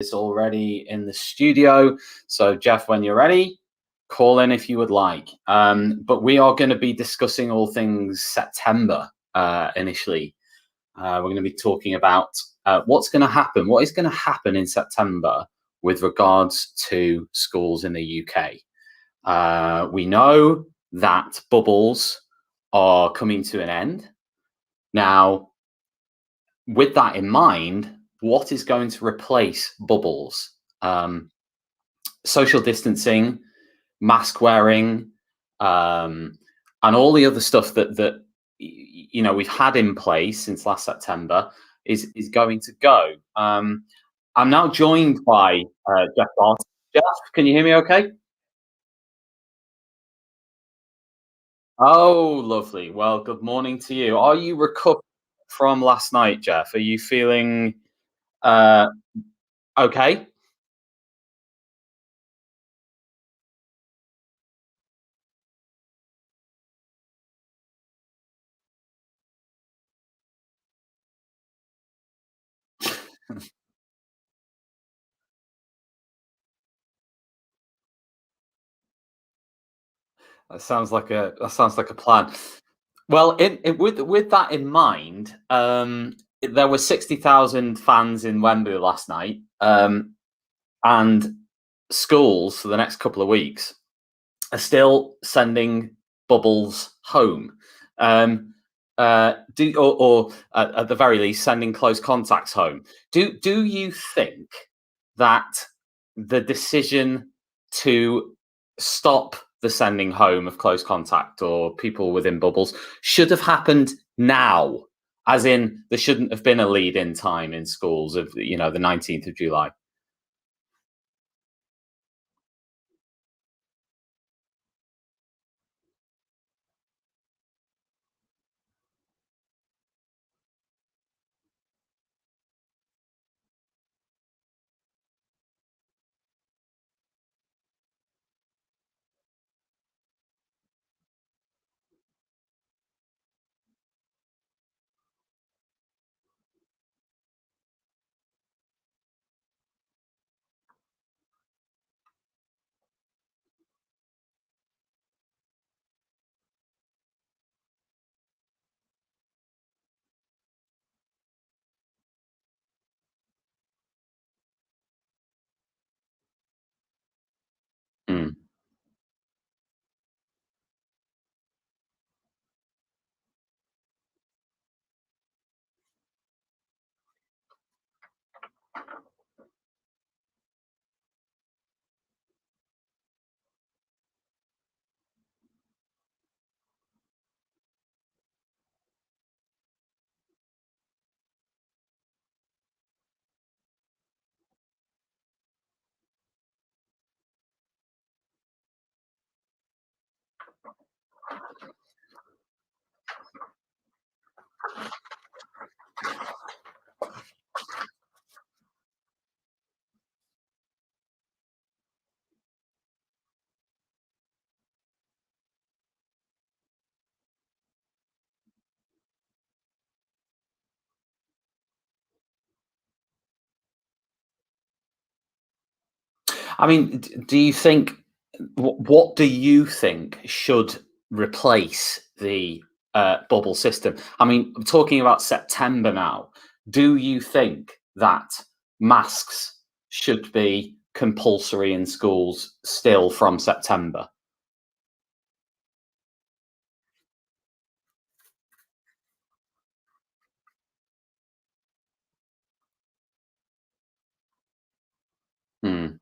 is already in the studio. So, Jeff, when you're ready, call in if you would like. But we are going to be discussing all things September initially. We're going to be talking about what's going to happen, what is going to happen in September with regards to schools in the UK. We know that bubbles are coming to an end. Now, with that in mind, what is going to replace bubbles? Social distancing, mask wearing, and all the other stuff that we've had in place since last September is going to go. I'm now joined by Jeff Barnes. Jeff, can you hear me? Okay. Oh, lovely. Well, good morning to you. Are you recovered from last night, Jeff? Are you feeling uh, okay? That sounds like a plan. Well, with that in mind, there were 60,000 fans in Wembley last night, and schools for the next couple of weeks are still sending bubbles home. Or at the very least, sending close contacts home. Do you think that the decision to stop the sending home of close contact or people within bubbles should have happened now? As in, there shouldn't have been a lead in time in schools of the 19th of July. Mm. I mean, do you think what do you think should replace the bubble system? I mean, talking about September now, do you think that masks should be compulsory in schools still from September? Mm,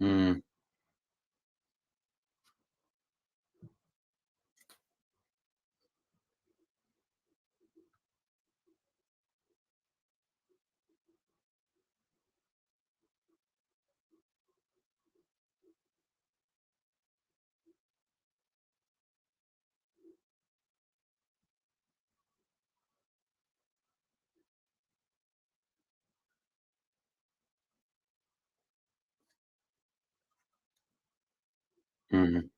mm. Mm.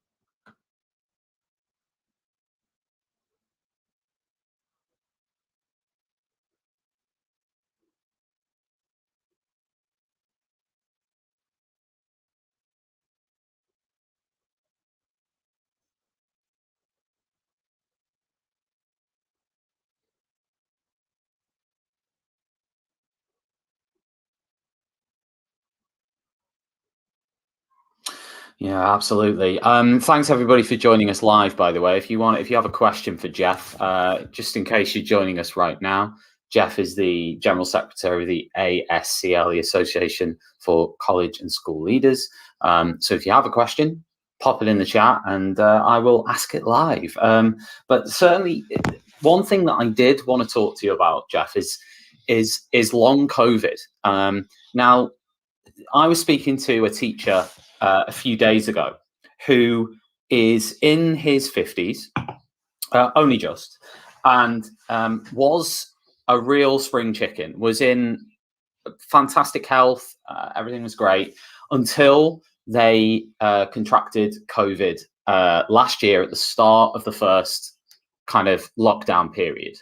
Yeah, absolutely. Thanks everybody for joining us live. By the way, if you have a question for Jeff, just in case you're joining us right now, Jeff is the General Secretary of the ASCL, the Association for College and School Leaders. So if you have a question, pop it in the chat, and I will ask it live. But certainly, one thing that I did want to talk to you about, Jeff, is long COVID. Now, I was speaking to a teacher a few days ago who is in his 50s, only just, and was a real spring chicken, was in fantastic health, everything was great, until they contracted COVID last year at the start of the first kind of lockdown period.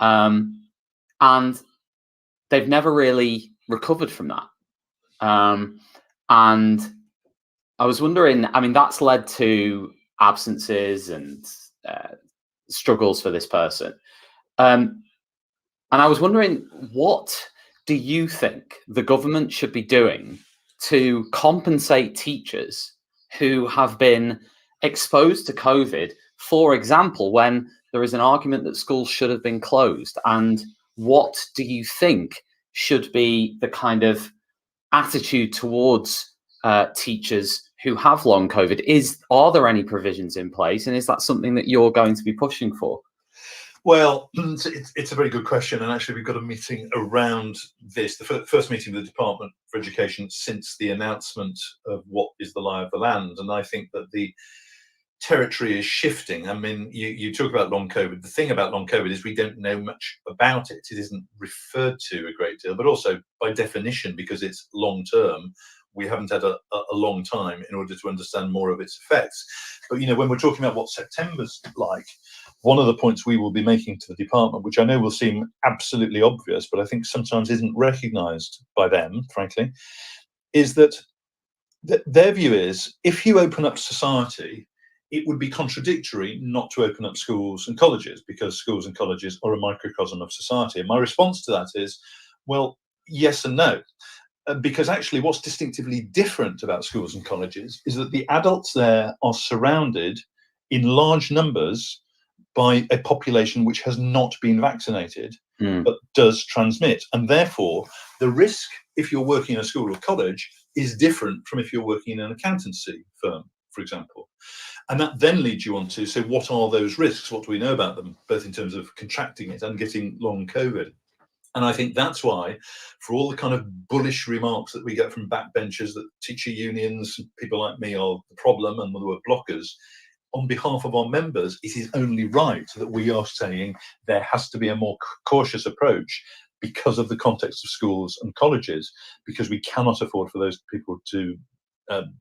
And they've never really recovered from that. And I was wondering, I mean, that's led to absences and struggles for this person. And I was wondering, what do you think the government should be doing to compensate teachers who have been exposed to COVID, for example, when there is an argument that schools should have been closed? And what do you think should be the kind of attitude towards teachers who have long COVID? Are there any provisions in place, and is that something that you're going to be pushing for? Well, it's a very good question, and actually we've got a meeting around this, the first meeting with the Department for Education since the announcement of what is the lie of the land, and I think that the territory is shifting. I mean, you talk about long COVID. The thing about long COVID is we don't know much about it. It isn't referred to a great deal, but also by definition, because it's long term, we haven't had a long time in order to understand more of its effects. But, when we're talking about what September's like, one of the points we will be making to the department, which I know will seem absolutely obvious, but I think sometimes isn't recognised by them, frankly, is that their view is, if you open up society, it would be contradictory not to open up schools and colleges, because schools and colleges are a microcosm of society. And my response to that is, well, yes and no. Because actually what's distinctively different about schools and colleges is that the adults there are surrounded in large numbers by a population which has not been vaccinated, but does transmit. And therefore, the risk, if you're working in a school or college, is different from if you're working in an accountancy firm, for example. And that then leads you on to, so what are those risks? What do we know about them, both in terms of contracting it and getting long COVID? And I think that's why, for all the kind of bullish remarks that we get from backbenchers that teacher unions, people like me, are the problem and there were blockers, on behalf of our members, it is only right that we are saying there has to be a more cautious approach because of the context of schools and colleges, because we cannot afford for those people to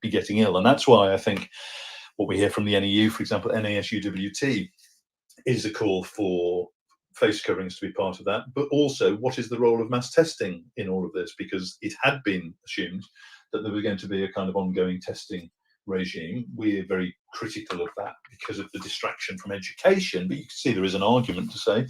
be getting ill. And that's why I think what we hear from the NEU, for example, NASUWT, is a call for face coverings to be part of that, but also what is the role of mass testing in all of this, because it had been assumed that there was going to be a kind of ongoing testing regime. We're very critical of that because of the distraction from education, but you can see there is an argument to say,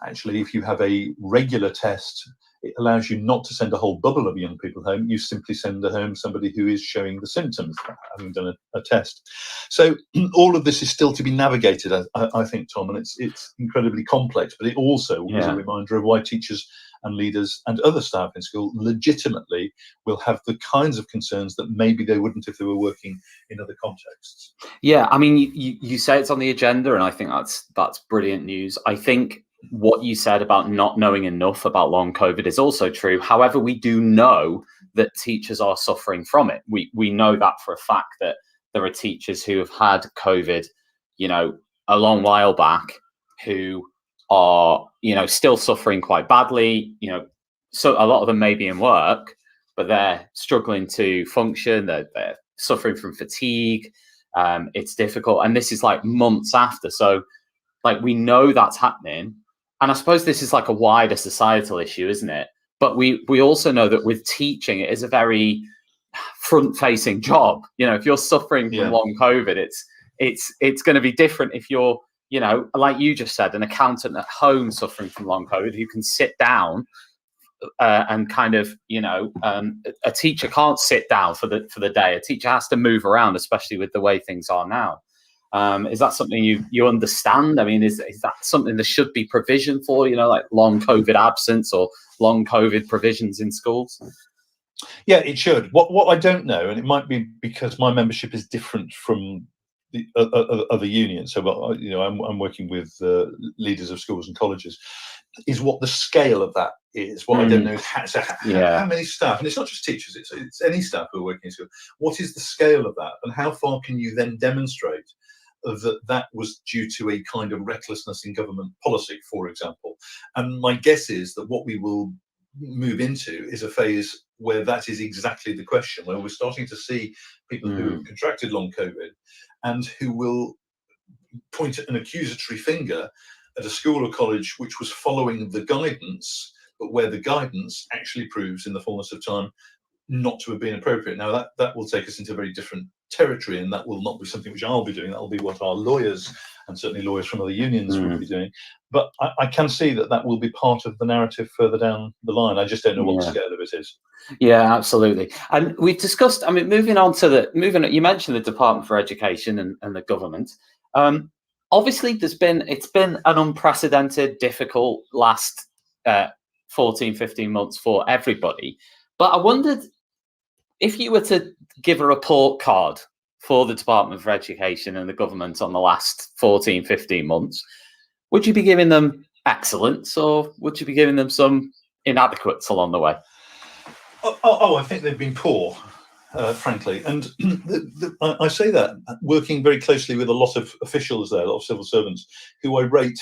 actually, if you have a regular test, it allows you not to send a whole bubble of young people home. You simply send home somebody who is showing the symptoms, having done a test. So all of this is still to be navigated, I think, Tom, and it's incredibly complex, but it also is a reminder of why teachers and leaders and other staff in school legitimately will have the kinds of concerns that maybe they wouldn't if they were working in other contexts. Yeah, I mean, you say it's on the agenda, and I think that's brilliant news. I think what you said about not knowing enough about long COVID is also true. However, we do know that teachers are suffering from it. We know that for a fact, that there are teachers who have had COVID, a long while back, who are, still suffering quite badly. So a lot of them may be in work, but they're struggling to function. They're suffering from fatigue. it's difficult, and this is like months after. So like we know that's happening, and I suppose this is like a wider societal issue, isn't it? But we also know that with teaching, it is a very front-facing job. If you're suffering from long COVID, it's going to be different if you're, like you just said, an accountant at home suffering from long COVID who can sit down and kind of, a teacher can't sit down for the day. A teacher has to move around, especially with the way things are now. Is that something you understand? I mean, is that something there should be provision for, like long COVID absence or long COVID provisions in schools? Yeah, it should. What I don't know, and it might be because my membership is different from the other unions. So, I'm working with leaders of schools and colleges. Is what the scale of that is. What I don't know is how many staff, and it's not just teachers; it's any staff who are working in school. What is the scale of that, and how far can you then demonstrate that was due to a kind of recklessness in government policy, for example? And my guess is that what we will move into is a phase where that is exactly the question, where we're starting to see people who have contracted long COVID and who will point an accusatory finger at a school or college which was following the guidance, but where the guidance actually proves in the fullness of time not to have been appropriate. Now that will take us into very different territory, and that will not be something which I'll be doing. That will be what our lawyers, and certainly lawyers from other unions, will be doing. But I can see that will be part of the narrative further down the line. I just don't know what the scale of it is. Yeah, absolutely. And we've discussed, I mean, moving on, you mentioned the Department for Education and the government. Obviously, it's been an unprecedented, difficult last 14, 15 months for everybody. But I wondered, if you were to give a report card for the Department for Education and the government on the last 14, 15 months, would you be giving them excellence, or would you be giving them some inadequates along the way? I think they've been poor, frankly. And I say that working very closely with a lot of officials there, a lot of civil servants, who I rate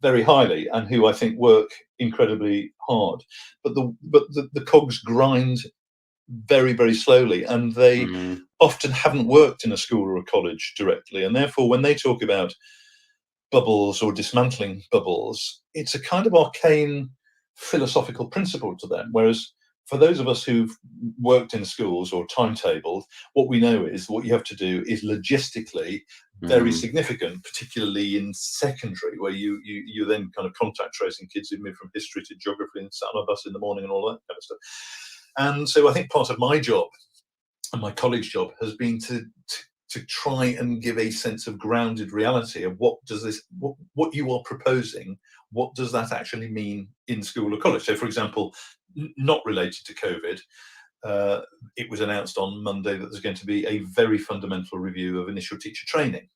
very highly and who I think work incredibly hard. But the cogs grind very, very slowly, and they often haven't worked in a school or a college directly. And therefore, when they talk about bubbles or dismantling bubbles, it's a kind of arcane philosophical principle to them. Whereas for those of us who've worked in schools or timetabled, what we know is what you have to do is logistically very significant, particularly in secondary, where you then kind of contact tracing kids who move from history to geography and sat on a bus in the morning and all that kind of stuff. And so I think part of my job and my colleague's job has been to try and give a sense of grounded reality of what you are proposing, what does that actually mean in school or college? So, for example, not related to COVID, it was announced on Monday that there's going to be a very fundamental review of initial teacher training.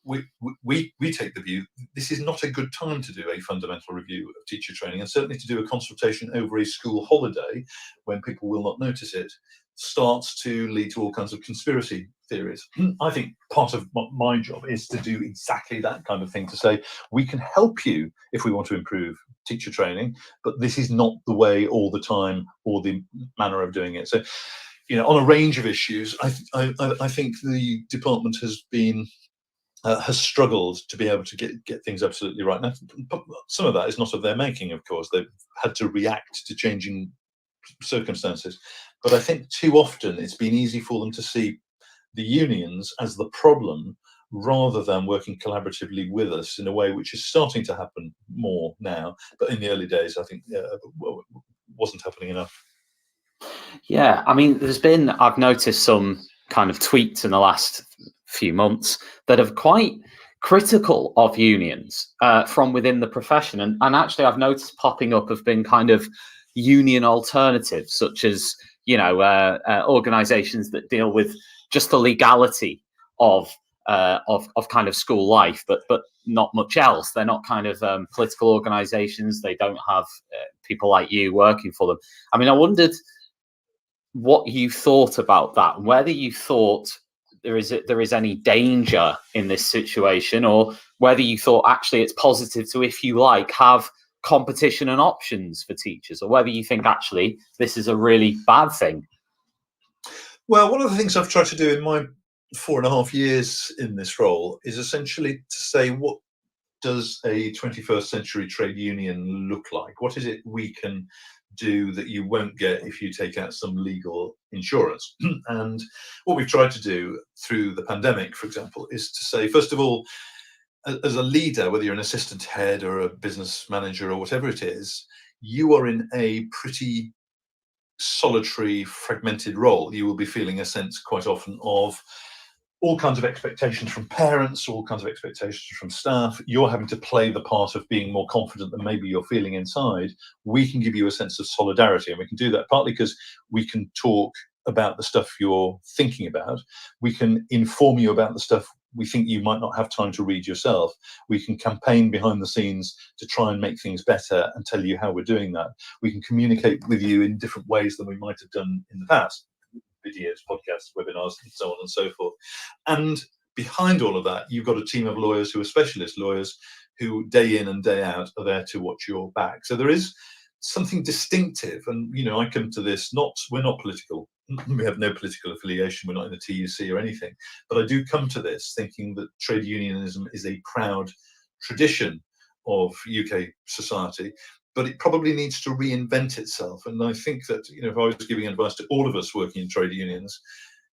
We take the view this is not a good time to do a fundamental review of teacher training, and certainly to do a consultation over a school holiday when people will not notice it starts to lead to all kinds of conspiracy theories. I think part of my job is to do exactly that kind of thing, to say we can help you if we want to improve teacher training, but this is not the way all the time or the manner of doing it. So, on a range of issues, I think the department has struggled to be able to get things absolutely right. Now, some of that is not of their making, of course. They've had to react to changing circumstances. But I think too often it's been easy for them to see the unions as the problem rather than working collaboratively with us in a way which is starting to happen more now. But in the early days, I think wasn't happening enough. Yeah, I mean, I've noticed some kind of tweets in the last few months that are quite critical of unions from within the profession. And actually, I've noticed popping up have been kind of union alternatives, such as, organizations that deal with just the legality of kind of school life, but not much else. They're not kind of political organizations. They don't have people like you working for them. I mean, I wondered what you thought about that, whether you thought there is any danger in this situation, or whether you thought actually it's positive to, if you like, have competition and options for teachers, or whether you think actually this is a really bad thing. Well, one of the things I've tried to do in my 4.5 years in this role is essentially to say, what does a 21st century trade union look like? What is it we can do that you won't get if you take out some legal insurance? And what we've tried to do through the pandemic, for example, is to say, first of all, as a leader, whether you're an assistant head or a business manager or whatever it is, you are in a pretty solitary, fragmented role. You will be feeling a sense quite often of all kinds of expectations from parents, all kinds of expectations from staff. You're having to play the part of being more confident than maybe you're feeling inside. We can give you a sense of solidarity, and we can do that partly because we can talk about the stuff you're thinking about. We can inform you about the stuff we think you might not have time to read yourself. We can campaign behind the scenes to try and make things better and tell you how we're doing that. We can communicate with you in different ways than we might have done in the past. Videos, podcasts, webinars, and so on and so forth. And behind all of that, you've got a team of lawyers who are specialist lawyers who day in and day out are there to watch your back. So there is something distinctive. And, you know, I come to this, we're not political. We have no political affiliation. We're not in the TUC or anything. But I do come to this thinking that trade unionism is a proud tradition of UK society, but it probably needs to reinvent itself. And I think that, you know, if I was giving advice to all of us working in trade unions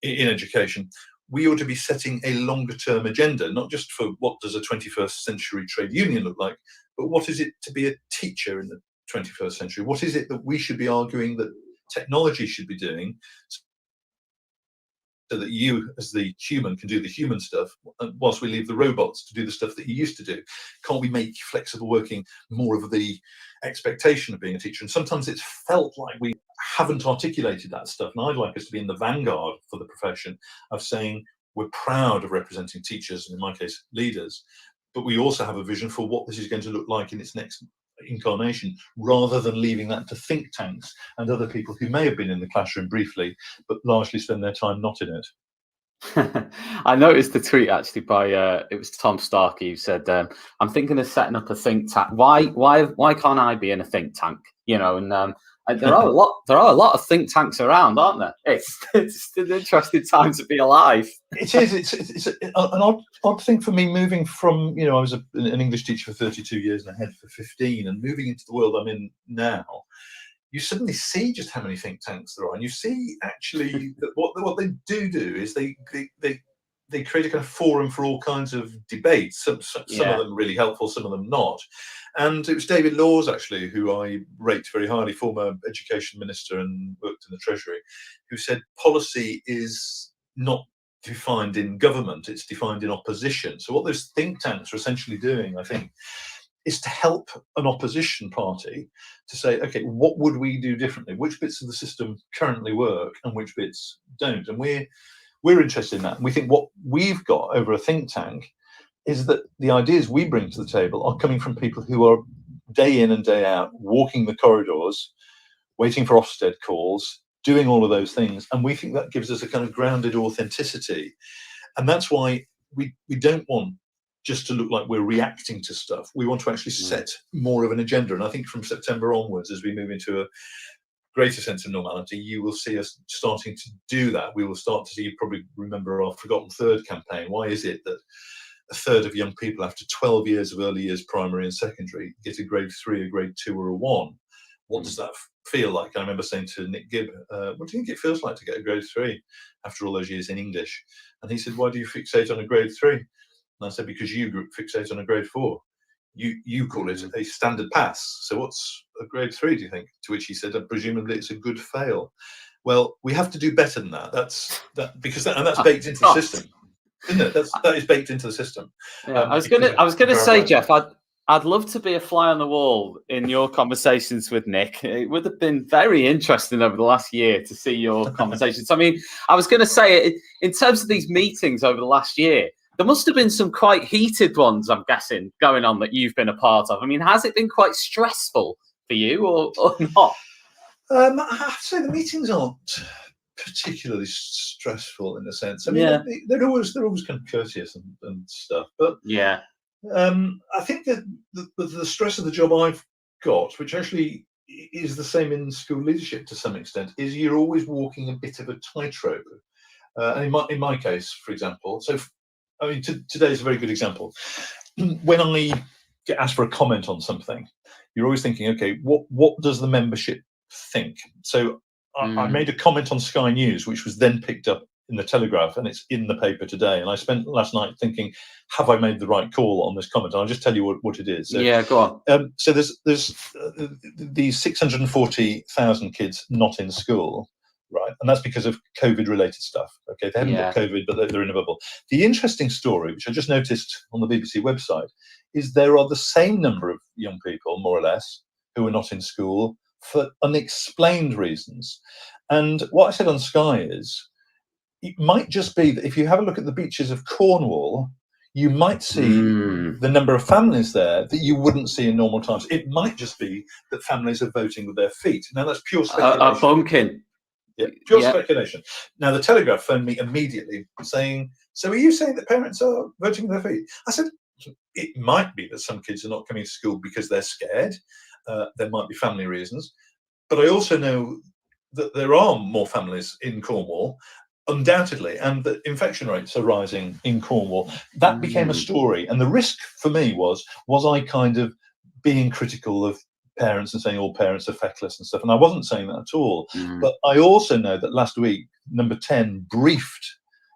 in education, we ought to be setting a longer term agenda, not just for what does a 21st century trade union look like, but what is it to be a teacher in the 21st century? What is it that we should be arguing that technology should be doing, so that you as the human can do the human stuff whilst we leave the robots to do the stuff that you used to do? Can't we make flexible working more of the expectation of being a teacher? And sometimes it's felt like we haven't articulated that stuff, and I'd like us to be in the vanguard for the profession of saying we're proud of representing teachers, and in my case leaders, but we also have a vision for what this is going to look like in its next incarnation, rather than leaving that to think tanks and other people who may have been in the classroom briefly but largely spend their time not in it. I noticed the tweet actually by it was Tom Starkey who said, "I'm thinking of setting up a think tank. Why can't I be in a think tank? You know?" And there are a lot of think tanks around, aren't there? It's an interesting time to be alive. It is. It's an odd thing for me moving from, you know, I was an English teacher for 32 years and a head for 15, and moving into the world I'm in now. You suddenly see just how many think tanks there are, and you see actually that what they do is they create a kind of forum for all kinds of debates. Some of them really helpful, some of them not. And it was David Laws, actually, who I rate very highly, former education minister and worked in the Treasury, who said policy is not defined in government, it's defined in opposition. So what those think tanks are essentially doing, I think, is to help an opposition party to say, okay, what would we do differently? Which bits of the system currently work and which bits don't? And we're interested in that. And we think what we've got over a think tank is that the ideas we bring to the table are coming from people who are day in and day out walking the corridors, waiting for Ofsted calls, doing all of those things. And we think that gives us a kind of grounded authenticity. And that's why we don't want just to look like we're reacting to stuff. We want to actually set more of an agenda. And I think from September onwards, as we move into a greater sense of normality, you will see us starting to do that. We will start to see, you probably remember our Forgotten Third campaign. Why is it that a third of young people after 12 years of early years primary and secondary get a grade 3, a grade 2 or a 1? What does that feel like? I remember saying to Nick Gibb, what do you think it feels like to get a grade 3 after all those years in English? And he said, why do you fixate on a grade 3? And I said, because you fixate on a grade 4. You call it a standard pass. So what's a grade 3, do you think? To which he said, presumably it's a good fail. Well, we have to do better than that. That's baked into the system, isn't it? That is baked into the system. Yeah, I was gonna say, Jeff, I'd love to be a fly on the wall in your conversations with Nick. It would have been very interesting over the last year to see your conversations. I mean, I was going to say, in terms of these meetings over the last year, there must have been some quite heated ones, I'm guessing, going on that you've been a part of. I mean, has it been quite stressful for you or not? I have to say the meetings aren't particularly stressful in a sense. I mean, they're always kind of courteous and stuff. But yeah, I think that the stress of the job I've got, which actually is the same in school leadership to some extent, is you're always walking a bit of a tightrope. And in my case, for example, today is a very good example. When I get asked for a comment on something, you're always thinking, okay, what does the membership think? So I made a comment on Sky News, which was then picked up in the Telegraph, and it's in the paper today. And I spent last night thinking, have I made the right call on this comment? And I'll just tell you what it is. So, yeah, go on. So there's these 640,000 kids not in school, right? And that's because of COVID-related stuff. Okay, they haven't got COVID, but they're in a bubble. The interesting story, which I just noticed on the BBC website, is there are the same number of young people, more or less, who are not in school for unexplained reasons. And what I said on Sky is, it might just be that if you have a look at the beaches of Cornwall, you might see the number of families there that you wouldn't see in normal times. It might just be that families are voting with their feet. Now, that's pure speculation. Bunking. Yeah, pure speculation. Now, the Telegraph phoned me immediately saying, so are you saying that parents are voting with their feet? I said, it might be that some kids are not coming to school because they're scared. There might be family reasons. But I also know that there are more families in Cornwall, undoubtedly, and the infection rates are rising in Cornwall. That became a story. And the risk for me was I kind of being critical of parents and saying all parents are feckless and stuff? And I wasn't saying that at all. But I also know that last week, Number 10 briefed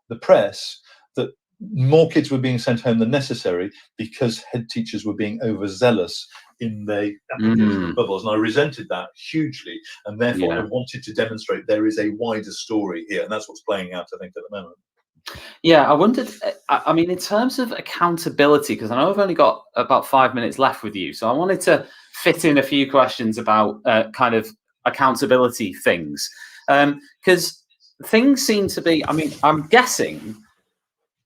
the press that more kids were being sent home than necessary because head teachers were being overzealous in their application of bubbles. And I resented that hugely. And therefore, I wanted to demonstrate there is a wider story here. And that's what's playing out, I think, at the moment. Yeah, I wondered, I mean, in terms of accountability, because I know I've only got about 5 minutes left with you. So I wanted to fit in a few questions about kind of accountability things. Because things seem to be, I mean, I'm guessing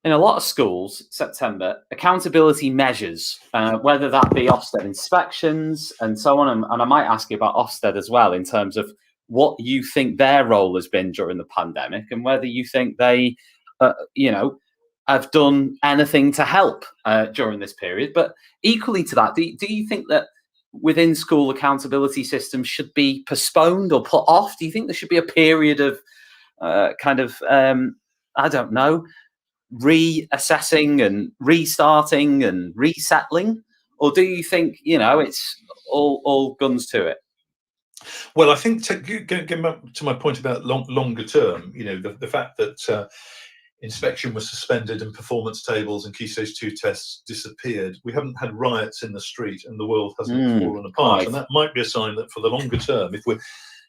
in a lot of schools, September, accountability measures, whether that be Ofsted inspections and so on. And I might ask you about Ofsted as well, in terms of what you think their role has been during the pandemic and whether you think they, have done anything to help during this period. But equally to that, do you think that within school accountability systems should be postponed or put off? Do you think there should be a period of I don't know, reassessing and restarting and resettling? Or do you think, it's all guns to it? Well, I think getting back to my point about longer term, the fact that inspection was suspended and performance tables and Key Stage 2 tests disappeared, we haven't had riots in the street and the world hasn't fallen apart. Right. And that might be a sign that for the longer term, if we're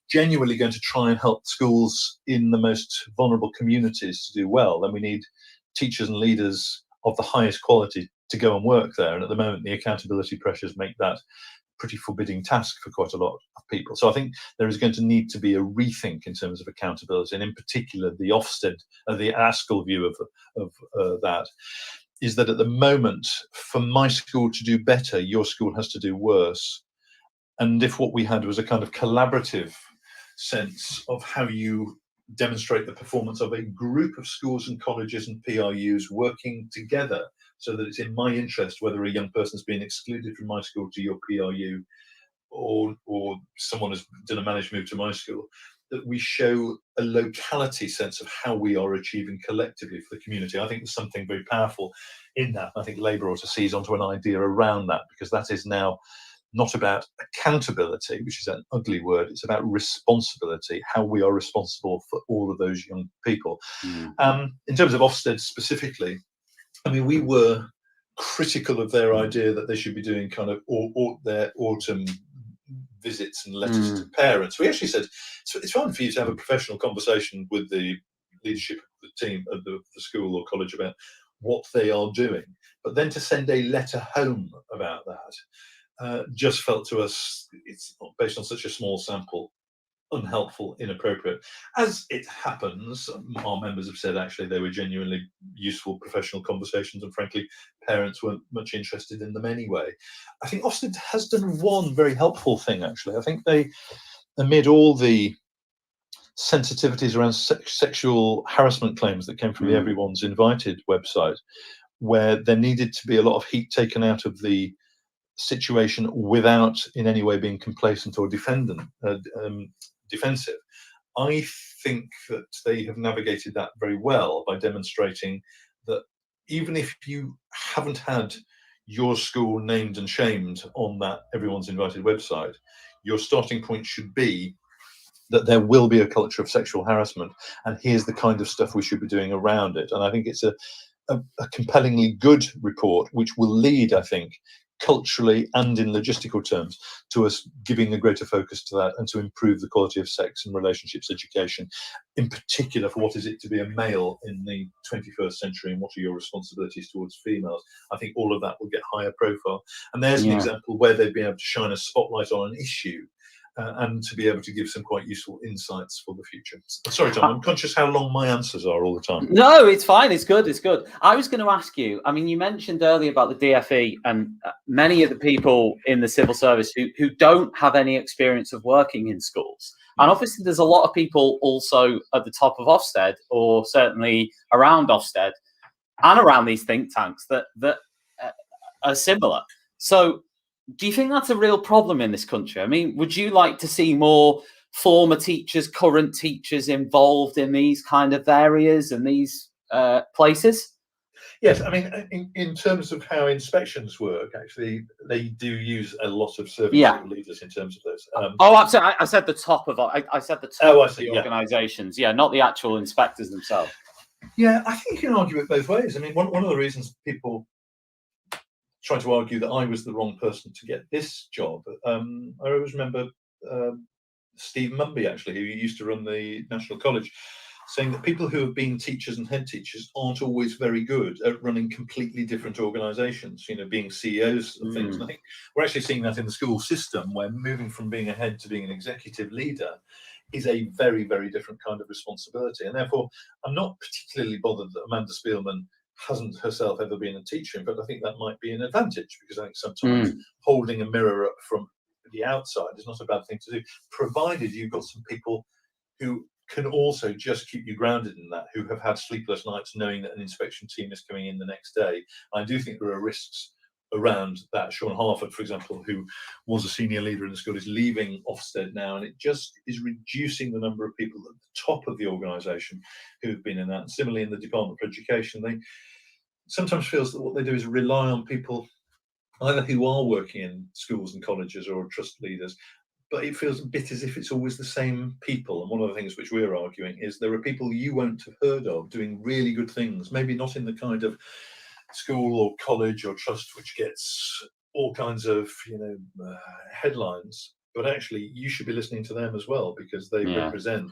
genuinely going to try and help schools in the most vulnerable communities to do well, then we need teachers and leaders of the highest quality to go and work there. And at the moment, the accountability pressures make that pretty forbidding task for quite a lot of people. So I think there is going to need to be a rethink in terms of accountability, and in particular the Ofsted, the ASCL view of that is that at the moment, for my school to do better, your school has to do worse. And if what we had was a kind of collaborative sense of how you demonstrate the performance of a group of schools and colleges and PRUs working together, so that it's in my interest whether a young person's being excluded from my school to your PRU or someone has done a managed move to my school, that we show a locality sense of how we are achieving collectively for the community. I think there's something very powerful in that. I think Labour ought to seize onto an idea around that, because that is now not about accountability, which is an ugly word. It's about responsibility, how we are responsible for all of those young people. In terms of Ofsted specifically, I mean, we were critical of their idea that they should be doing kind of their autumn visits and letters to parents. We actually said, it's fine for you to have a professional conversation with the leadership of the team of the school or college about what they are doing, but then to send a letter home about that just felt to us, it's not based on such a small sample, unhelpful, inappropriate. As it happens, our members have said actually they were genuinely useful professional conversations, and frankly, parents weren't much interested in them anyway. I think Ofsted has done one very helpful thing, actually. I think they, amid all the sensitivities around sexual harassment claims that came from the Everyone's Invited website, where there needed to be a lot of heat taken out of the situation without in any way being complacent or defensive. I think that they have navigated that very well by demonstrating that even if you haven't had your school named and shamed on that Everyone's Invited website, your starting point should be that there will be a culture of sexual harassment, and here's the kind of stuff we should be doing around it. And I think it's a compellingly good report, which will lead, I think, culturally and in logistical terms, to us giving a greater focus to that and to improve the quality of sex and relationships education, in particular for what is it to be a male in the 21st century and what are your responsibilities towards females. I think all of that will get higher profile. And there's an example where they've been able to shine a spotlight on an issue and to be able to give some quite useful insights for the future. Sorry, Tom, I'm conscious how long my answers are all the time. No, it's fine. It's good. It's good. I was going to ask you, I mean, you mentioned earlier about the DFE and many of the people in the civil service who don't have any experience of working in schools. And obviously there's a lot of people also at the top of Ofsted, or certainly around Ofsted and around these think tanks that are similar. So do you think that's a real problem in this country? I mean, would you like to see more former teachers, current teachers involved in these kind of areas and these places? Yes, I mean, in terms of how inspections work, actually, they do use a lot of service leaders in terms of those. Absolutely. I said the top of I said the top of the organisations, not the actual inspectors themselves. Yeah, I think you can argue it both ways. I mean, one of the reasons people try to argue that I was the wrong person to get this job, I always remember Steve Mumby, actually, who used to run the National College, saying that people who have been teachers and head teachers aren't always very good at running completely different organisations, being CEOs of things. And I think we're actually seeing that in the school system, where moving from being a head to being an executive leader is a very, very different kind of responsibility. And therefore, I'm not particularly bothered that Amanda Spielman hasn't herself ever been a teacher, but I think that might be an advantage, because I think sometimes holding a mirror up from the outside is not a bad thing to do, provided you've got some people who can also just keep you grounded in that, who have had sleepless nights knowing that an inspection team is coming in the next day. I do think there are risks around that. Sean Harford, for example, who was a senior leader in the school, is leaving Ofsted now, and it just is reducing the number of people at the top of the organisation who have been in that. And similarly, in the Department for Education, they sometimes feels that what they do is rely on people either who are working in schools and colleges or trust leaders, but it feels a bit as if it's always the same people. And one of the things which we're arguing is there are people you won't have heard of doing really good things, maybe not in the kind of school or college or trust which gets all kinds of headlines, but actually you should be listening to them as well, because they represent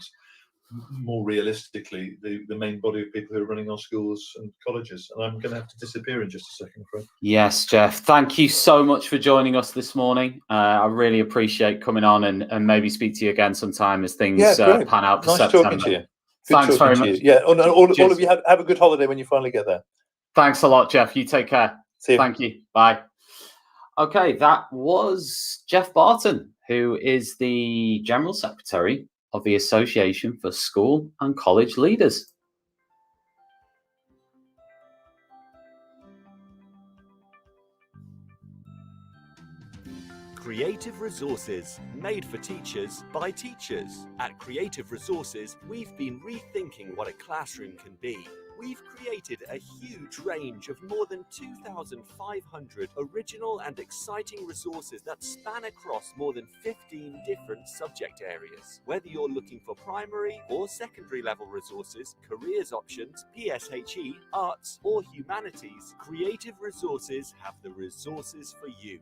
more realistically the main body of people who are running our schools and colleges. And I'm going to have to disappear in just a second, Fred. Yes, Jeff, thank you so much for joining us this morning. I really appreciate coming on and maybe speak to you again sometime as things pan out for September. Talking to you. Thanks very much. Yeah, all of you have a good holiday when you finally get there. Thanks a lot, Jeff. You take care. See you. Thank you. Bye. Okay, that was Jeff Barton, who is the General Secretary of the Association for School and College Leaders. Creative Resources, made for teachers by teachers. At Creative Resources, we've been rethinking what a classroom can be. We've created a huge range of more than 2,500 original and exciting resources that span across more than 15 different subject areas. Whether you're looking for primary or secondary level resources, careers options, PSHE, arts or humanities, Creative Resources have the resources for you.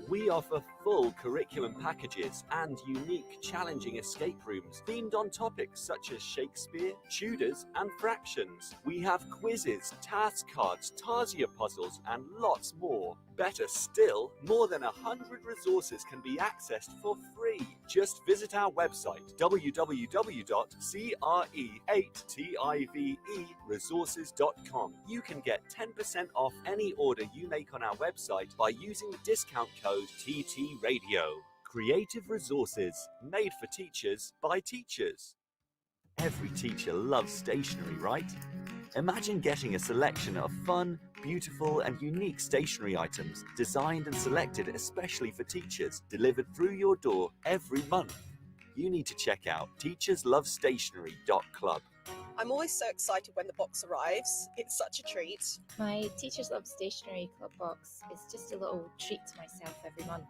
We offer full curriculum packages and unique, challenging escape rooms themed on topics such as Shakespeare, Tudors, and fractions. We have quizzes, task cards, Tarsier puzzles, and lots more. Better still, more than 100 resources can be accessed for free. Just visit our website, www.cre8tiveresources.com. You can get 10% off any order you make on our website by using the discount code TTRadio. Creative Resources, made for teachers by teachers. Every teacher loves stationery, right? Imagine getting a selection of fun, beautiful and unique stationery items designed and selected especially for teachers, delivered through your door every month. you need to check out teacherslovestationery.club. I'm always so excited when the box arrives. It's such a treat. My Teachers Love Stationery Club box is just a little treat to myself every month.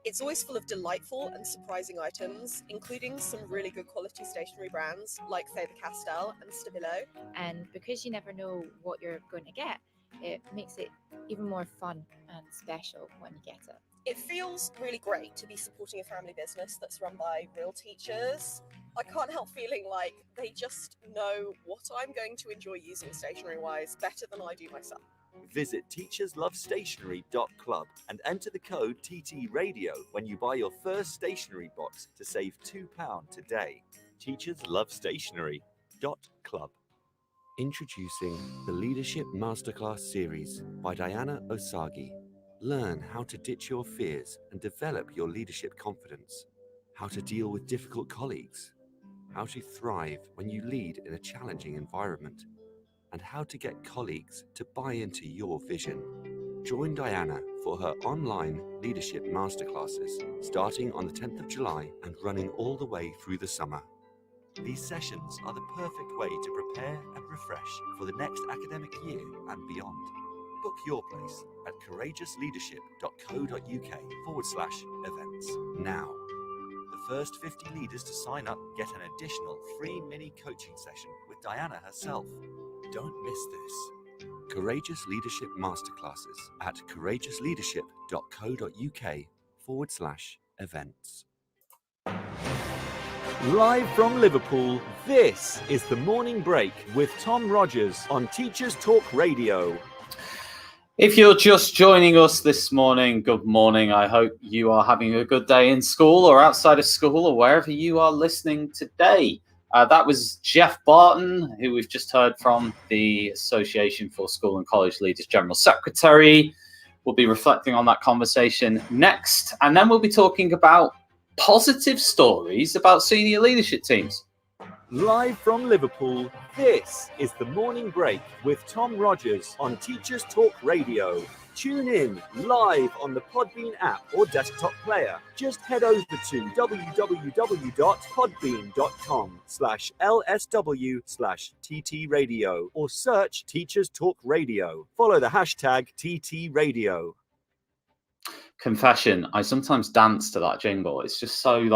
It's always full of delightful and surprising items, including some really good quality stationery brands like Faber-Castell and Stabilo. And because you never know what you're going to get, it makes it even more fun and special when you get it. It feels really great to be supporting a family business that's run by real teachers. I can't help feeling like they just know what I'm going to enjoy using stationery-wise better than I do myself. Visit teacherslovestationery.club and enter the code TTRadio when you buy your first stationery box to save £2 today. teacherslovestationery.club. Introducing the Leadership Masterclass series by Diana Osagi. Learn how to ditch your fears and develop your leadership confidence. How to deal with difficult colleagues. How to thrive when you lead in a challenging environment. And how to get colleagues to buy into your vision. Join Diana for her online leadership masterclasses starting on the 10th of July and running all the way through the summer. These sessions are the perfect way to prepare and refresh for the next academic year and beyond. Book your place at courageousleadership.co.uk/events now. The first 50 leaders to sign up get an additional free mini coaching session with Diana herself. Don't miss this. Courageous Leadership Masterclasses at courageousleadership.co.uk/events. Live from Liverpool, this is The Morning Break with Tom Rogers on Teachers Talk Radio. If you're just joining us this morning, good morning. I hope you are having a good day in school or outside of school or wherever you are listening today. That was Jeff Barton, who we've just heard from, the Association for School and College Leaders General Secretary. We'll be reflecting on that conversation next. And then we'll be talking about positive stories about senior leadership teams. Live from Liverpool, this is The Morning Break with Tom Rogers on Teachers Talk Radio. Tune in live on the Podbean app or desktop player. Just head over to www.podbean.com/LSW/TT Radio or search Teachers Talk Radio. Follow the hashtag TT Radio. Confession, I sometimes dance to that jingle. It's just so you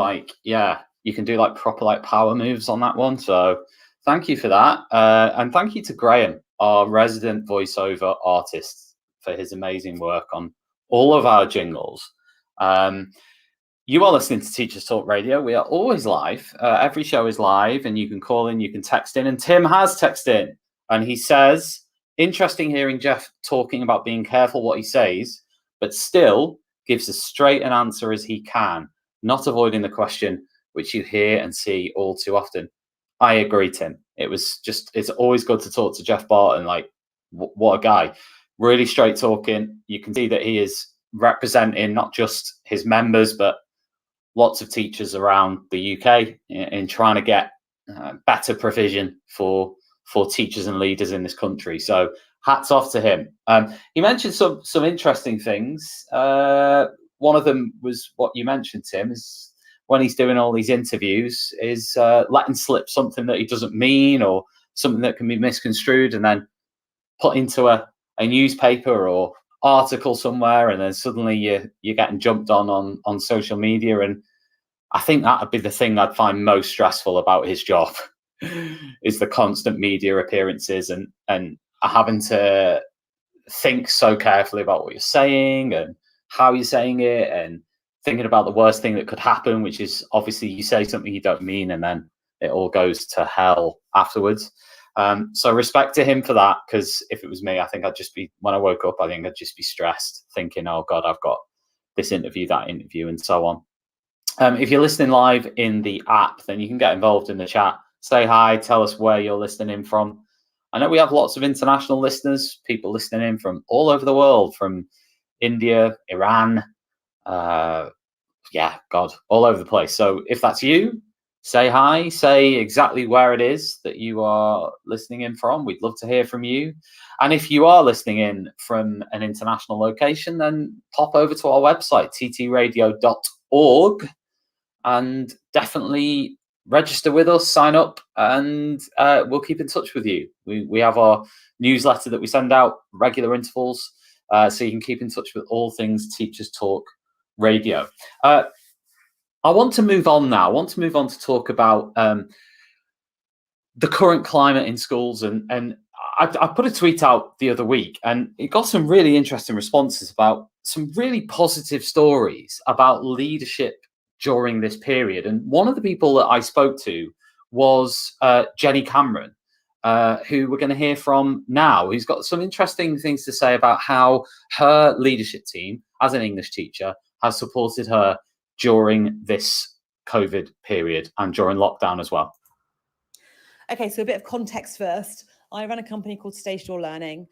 can do proper power moves on that one. So thank you for that. And thank you to Graham, our resident voiceover artist, for his amazing work on all of our jingles. You are listening to Teachers Talk Radio. We are always live. Every show is live, and you can call in, you can text in, and Tim has texted in, and he says, interesting hearing Jeff talking about being careful what he says, but still gives as straight an answer as he can, not avoiding the question, which you hear and see all too often. I agree, Tim. It's always good to talk to Jeff Barton. What a guy. Really straight talking. You can see that he is representing not just his members, but lots of teachers around the UK in trying to get better provision for teachers and leaders in this country. So hats off to him. He mentioned some interesting things. One of them was what you mentioned, Tim, is when he's doing all these interviews, is letting slip something that he doesn't mean or something that can be misconstrued and then put into a newspaper or article somewhere, and then suddenly you're getting jumped on social media. And I think that would be the thing I'd find most stressful about his job is the constant media appearances and having to think so carefully about what you're saying and how you're saying it, and thinking about the worst thing that could happen, which is obviously you say something you don't mean and then it all goes to hell afterwards. So respect to him for that, because if it was me, I think when I woke up, I think I'd just be stressed thinking, oh God, I've got this interview, that interview, and so on. If you're listening live in the app, then you can get involved in the chat. Say hi, tell us where you're listening in from. I know we have lots of international listeners, people listening in from all over the world, from India, Iran, all over the place. So if that's you, say hi, say exactly where it is that you are listening in from. We'd love to hear from you. And if you are listening in from an international location, then pop over to our website, ttradio.org, and definitely register with us, sign up, and we'll keep in touch with you. We have our newsletter that we send out regular intervals, so you can keep in touch with all things Teachers Talk Radio. I want to move on now. I want to move on to talk about the current climate in schools, and I put a tweet out the other week, and it got some really interesting responses about some really positive stories about leadership during this period. And one of the people that I spoke to was Jenny Cameron, who we're going to hear from now. Who's got some interesting things to say about how her leadership team, as an English teacher, has supported her during this COVID period and during lockdown as well. Okay, so a bit of context first. I run a company called Stage Door Learning,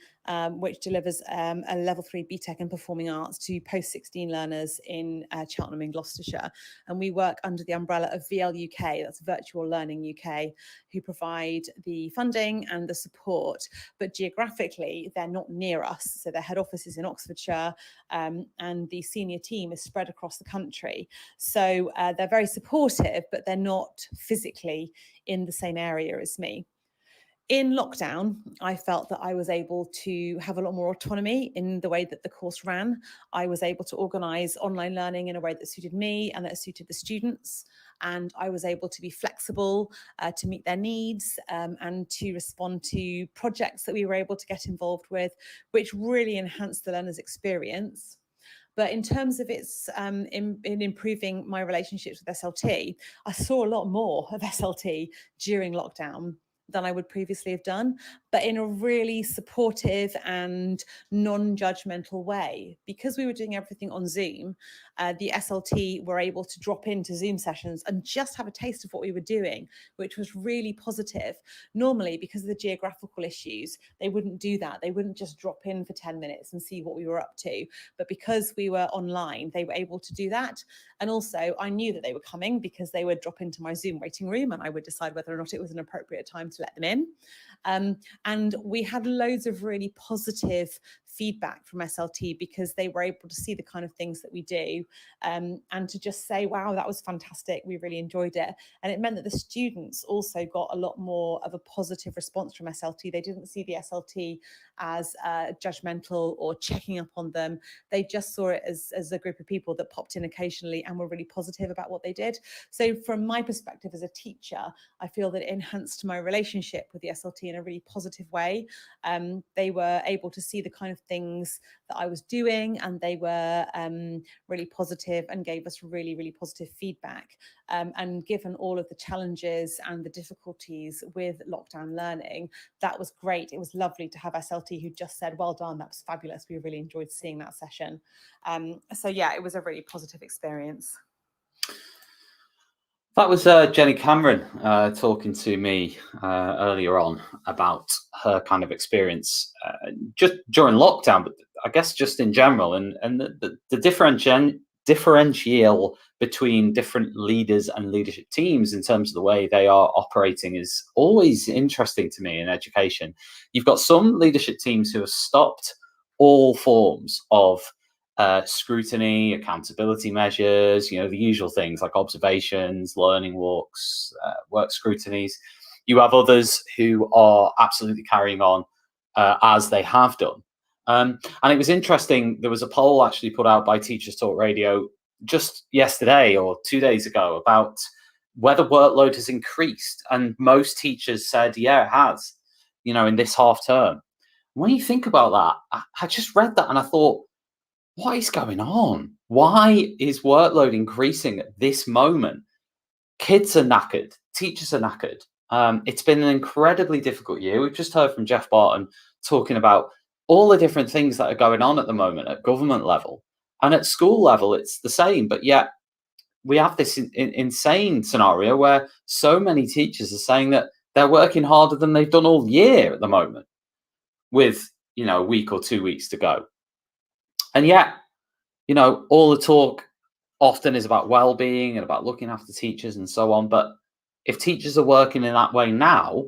which delivers a level 3 BTEC in performing arts to post-16 learners in Cheltenham in Gloucestershire. And we work under the umbrella of VL UK, that's Virtual Learning UK, who provide the funding and the support. But geographically, they're not near us. So their head office is in Oxfordshire, and the senior team is spread across the country. So they're very supportive, but they're not physically in the same area as me. In lockdown, I felt that I was able to have a lot more autonomy in the way that the course ran. I was able to organise online learning in a way that suited me and that suited the students. And I was able to be flexible to meet their needs and to respond to projects that we were able to get involved with, which really enhanced the learner's experience. But in terms of its in improving my relationships with SLT, I saw a lot more of SLT during lockdown than I would previously have done, but in a really supportive and non-judgmental way. Because we were doing everything on Zoom, the SLT were able to drop into Zoom sessions and just have a taste of what we were doing, which was really positive. Normally, because of the geographical issues, they wouldn't do that. They wouldn't just drop in for 10 minutes and see what we were up to. But because we were online, they were able to do that. And also, I knew that they were coming because they would drop into my Zoom waiting room and I would decide whether or not it was an appropriate time to let them in. And we had loads of really positive feedback from SLT because they were able to see the kind of things that we do and to just say, wow, that was fantastic. We really enjoyed it. And it meant that the students also got a lot more of a positive response from SLT. They didn't see the SLT as judgmental or checking up on them. They just saw it as a group of people that popped in occasionally and were really positive about what they did. So from my perspective as a teacher, I feel that it enhanced my relationship with the SLT in a really positive way. They were able to see the kind of things that I was doing, and they were really positive and gave us really, really positive feedback. And given all of the challenges and the difficulties with lockdown learning, that was great. It was lovely to have SLT who just said, well done, that was fabulous. We really enjoyed seeing that session. So yeah, it was a really positive experience. That was Jenny Cameron talking to me earlier on about her kind of experience just during lockdown, but I guess just in general, and the differential between different leaders and leadership teams in terms of the way they are operating is always interesting to me in education. You've got some leadership teams who have stopped all forms of scrutiny, accountability measures, the usual things like observations, learning walks, work scrutinies. You have others who are absolutely carrying on as they have done. And it was interesting, there was a poll actually put out by Teachers Talk Radio just yesterday or 2 days ago about whether workload has increased. And most teachers said, yeah, it has, in this half term. When you think about that, I just read that and I thought, what is going on? Why is workload increasing at this moment? Kids are knackered. Teachers are knackered. It's been an incredibly difficult year. We've just heard from Jeff Barton talking about all the different things that are going on at the moment at government level. And at school level, it's the same. But yet we have this insane scenario where so many teachers are saying that they're working harder than they've done all year at the moment with, a week or 2 weeks to go. And yet, all the talk often is about well-being and about looking after teachers and so on. But if teachers are working in that way now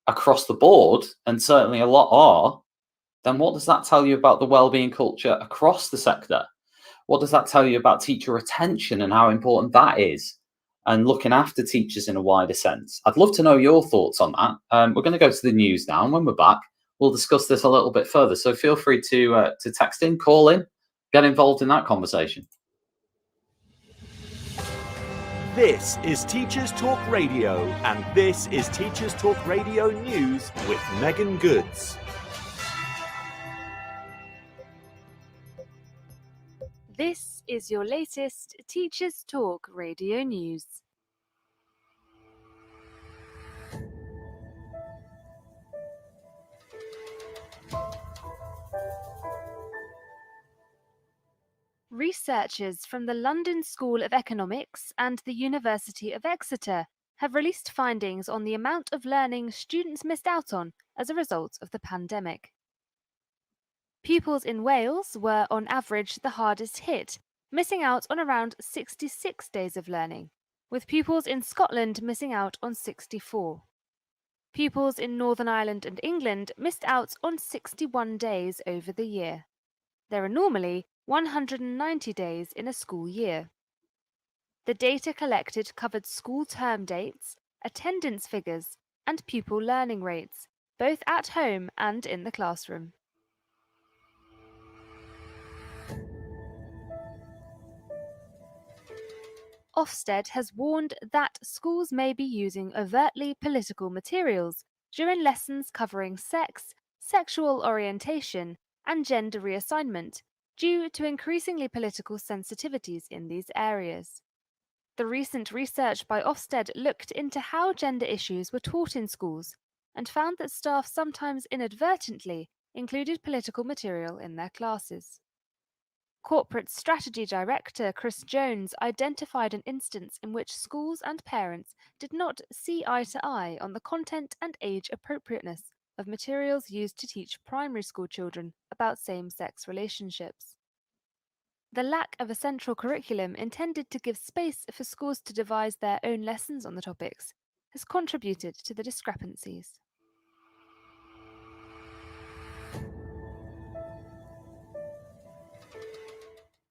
across the board, and certainly a lot are, then what does that tell you about the well-being culture across the sector? What does that tell you about teacher retention and how important that is, and looking after teachers in a wider sense? I'd love to know your thoughts on that. We're going to go to the news now, and when we're back, we'll discuss this a little bit further. So feel free to text in, call in, get involved in that conversation. This is Teachers Talk Radio, and this is Teachers Talk Radio News with Megan Goods. This is your latest Teachers Talk Radio News. Researchers from the London School of Economics and the University of Exeter have released findings on the amount of learning students missed out on as a result of the pandemic. Pupils in Wales were, on average, the hardest hit, missing out on around 66 days of learning, with pupils in Scotland missing out on 64. Pupils in Northern Ireland and England missed out on 61 days over the year. There are normally 190 days in a school year. The data collected covered school term dates, attendance figures, and pupil learning rates, both at home and in the classroom. Ofsted has warned that schools may be using overtly political materials during lessons covering sex, sexual orientation, and gender reassignment, due to increasingly political sensitivities in these areas. The recent research by Ofsted looked into how gender issues were taught in schools and found that staff sometimes inadvertently included political material in their classes. Corporate Strategy Director Chris Jones identified an instance in which schools and parents did not see eye to eye on the content and age appropriateness of materials used to teach primary school children about same-sex relationships. The lack of a central curriculum intended to give space for schools to devise their own lessons on the topics has contributed to the discrepancies.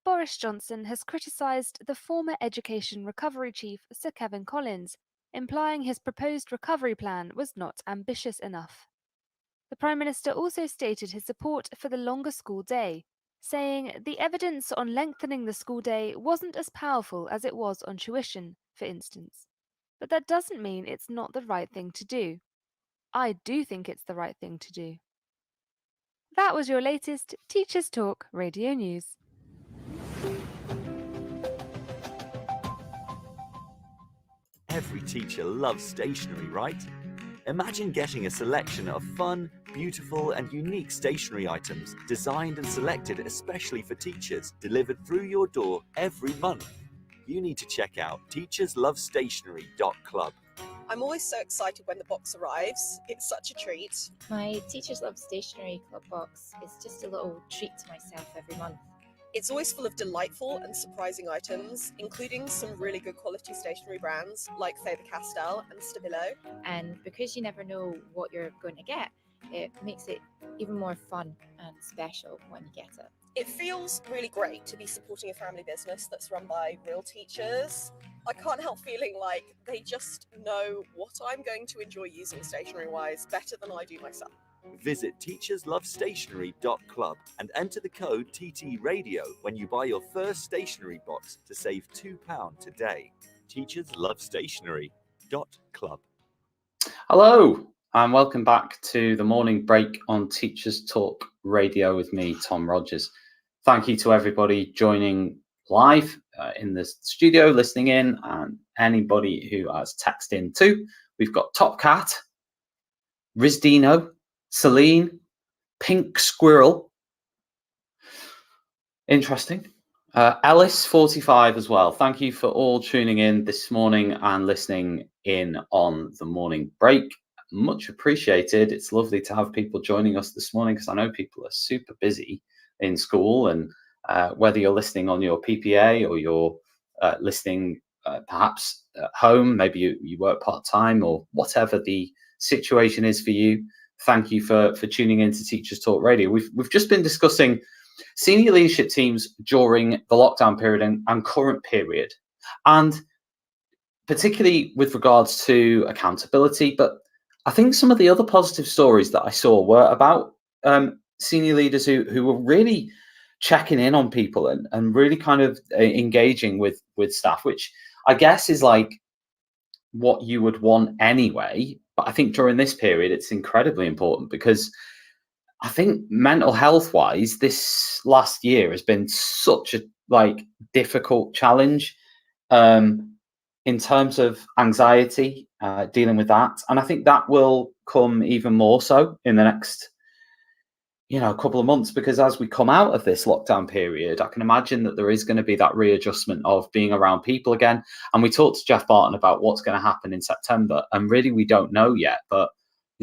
Boris Johnson has criticised the former Education Recovery Chief Sir Kevan Collins, implying his proposed recovery plan was not ambitious enough. The Prime Minister also stated his support for the longer school day, saying the evidence on lengthening the school day wasn't as powerful as it was on tuition, for instance. But that doesn't mean it's not the right thing to do. I do think it's the right thing to do. That was your latest Teachers Talk Radio News. Every teacher loves stationery, right? Imagine getting a selection of fun, beautiful, and unique stationery items designed and selected especially for teachers, delivered through your door every month. You need to check out teacherslovestationery.club. I'm always so excited when the box arrives. It's such a treat. My Teachers Love Stationery Club box is just a little treat to myself every month. It's always full of delightful and surprising items, including some really good quality stationery brands like Faber-Castell and Stabilo. And because you never know what you're going to get, it makes it even more fun and special when you get it. It feels really great to be supporting a family business that's run by real teachers. I can't help feeling like they just know what I'm going to enjoy using stationery-wise better than I do myself. Visit teacherslovestationery.club and enter the code TTRadio when you buy your first stationery box to save £2 today. teacherslovestationery.club. Hello, and welcome back to the morning break on Teachers Talk Radio with me, Tom Rogers. Thank you to everybody joining live in the studio, listening in, and anybody who has texted in too. We've got Top Cat, Rizdino, Celine, Pink Squirrel. Interesting. Ellis 45 as well. Thank you for all tuning in this morning and listening in on the morning break. Much appreciated. It's lovely to have people joining us this morning because I know people are super busy in school, and whether you're listening on your PPA or you're listening perhaps at home, maybe you work part-time or whatever the situation is for you. Thank you for tuning in to Teachers Talk Radio. We've just been discussing senior leadership teams during the lockdown period and current period, and particularly with regards to accountability. But I think some of the other positive stories that I saw were about senior leaders who were really checking in on people and really kind of engaging with staff, which I guess is like what you would want anyway. But I think during this period, it's incredibly important, because I think mental health wise, this last year has been such a difficult challenge in terms of anxiety, dealing with that. And I think that will come even more so in the next couple of months, because as we come out of this lockdown period, I can imagine that there is going to be that readjustment of being around people again. And we talked to Jeff Barton about what's going to happen in September, and really we don't know yet. But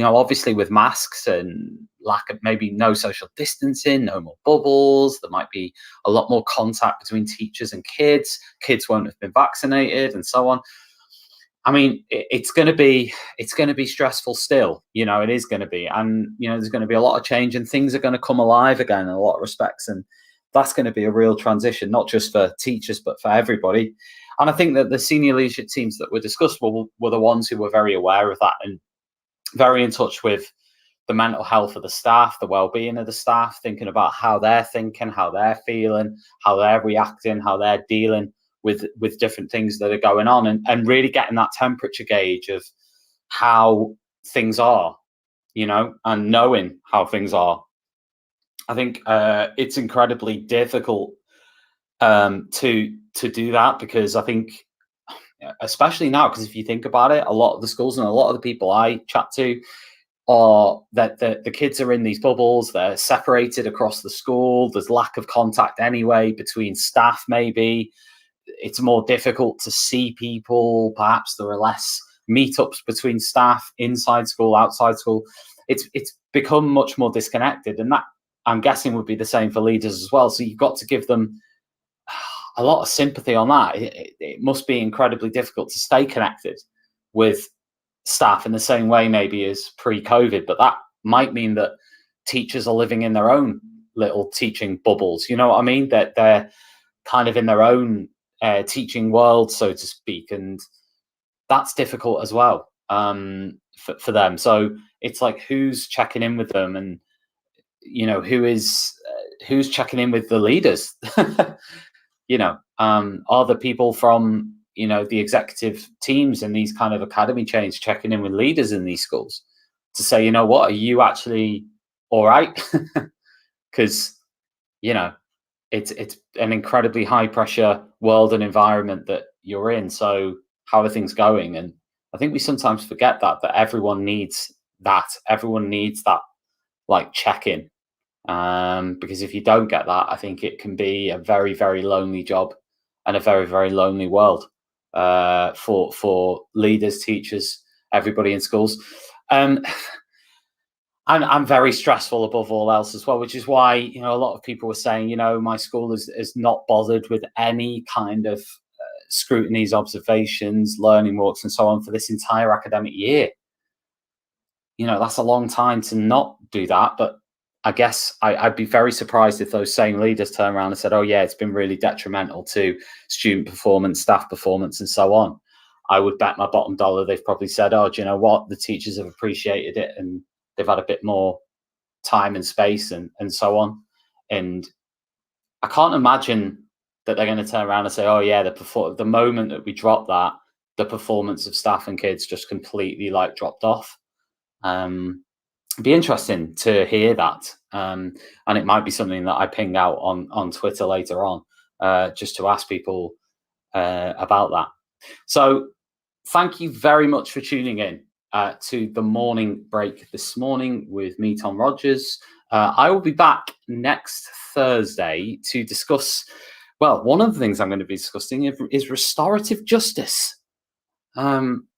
obviously with masks and lack of, maybe no social distancing, no more bubbles, there might be a lot more contact between teachers and kids. Kids won't have been vaccinated and so on. I mean, it's going to be stressful still. It is going to be, and there's going to be a lot of change, and things are going to come alive again in a lot of respects, and that's going to be a real transition, not just for teachers but for everybody. And I think that the senior leadership teams that were discussed were the ones who were very aware of that and very in touch with the mental health of the staff, the well-being of the staff, thinking about how they're thinking, how they're feeling, how they're reacting, how they're dealing with different things that are going on, and really getting that temperature gauge of how things are, and knowing how things are. I think it's incredibly difficult to do that, because I think, especially now, because if you think about it, a lot of the schools and a lot of the people I chat to are that the kids are in these bubbles, they're separated across the school, there's lack of contact anyway between staff maybe. It's more difficult to see people. Perhaps there are less meetups between staff inside school, outside school. It's become much more disconnected, and that, I'm guessing, would be the same for leaders as well. So you've got to give them a lot of sympathy on that. It must be incredibly difficult to stay connected with staff in the same way maybe as pre-COVID, but that might mean that teachers are living in their own little teaching bubbles. You know what I mean? That they're kind of in their own teaching world, so to speak, and that's difficult as well for them. So it's like, who's checking in with them, and who's checking in with the leaders? Are the people from the executive teams in these kind of academy chains checking in with leaders in these schools to say, what, are you actually all right? Because it's an incredibly high pressure world and environment that you're in. So how are things going? And I think we sometimes forget that everyone needs that. Everyone needs that check-in. Because if you don't get that, I think it can be a very, very lonely job and a very, very lonely world for leaders, teachers, everybody in schools. I'm very stressful above all else as well, which is why, a lot of people were saying, my school is not bothered with any kind of scrutinies, observations, learning walks and so on for this entire academic year. That's a long time to not do that. But I guess I'd be very surprised if those same leaders turn around and said, oh yeah, it's been really detrimental to student performance, staff performance and so on. I would bet my bottom dollar they've probably said, oh, do you know what? The teachers have appreciated it and they've had a bit more time and space and so on. And I can't imagine that they're going to turn around and say, oh yeah, the moment that we dropped that, the performance of staff and kids just completely dropped off. It'd be interesting to hear that. And it might be something that I ping out on Twitter later on, just to ask people about that. So thank you very much for tuning in to the morning break this morning with me, Tom Rogers. I will be back next Thursday to discuss, well, one of the things I'm going to be discussing is restorative justice.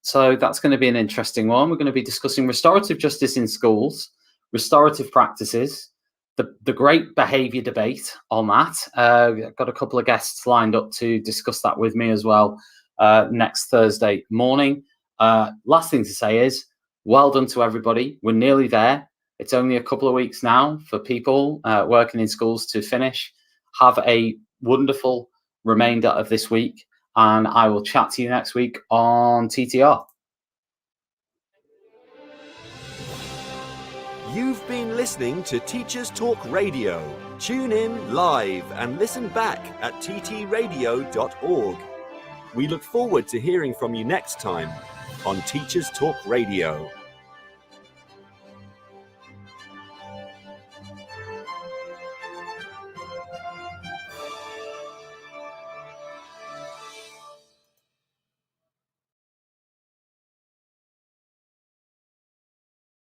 So that's going to be an interesting one. We're going to be discussing restorative justice in schools, restorative practices, the great behaviour debate on that. I've got a couple of guests lined up to discuss that with me as well next Thursday morning. Last thing to say is, well done to everybody. We're nearly there. It's only a couple of weeks now for people working in schools to finish. Have a wonderful remainder of this week, and I will chat to you next week on TTR. You've been listening to Teachers Talk Radio. Tune in live and listen back at ttradio.org. We look forward to hearing from you next time on Teachers Talk Radio.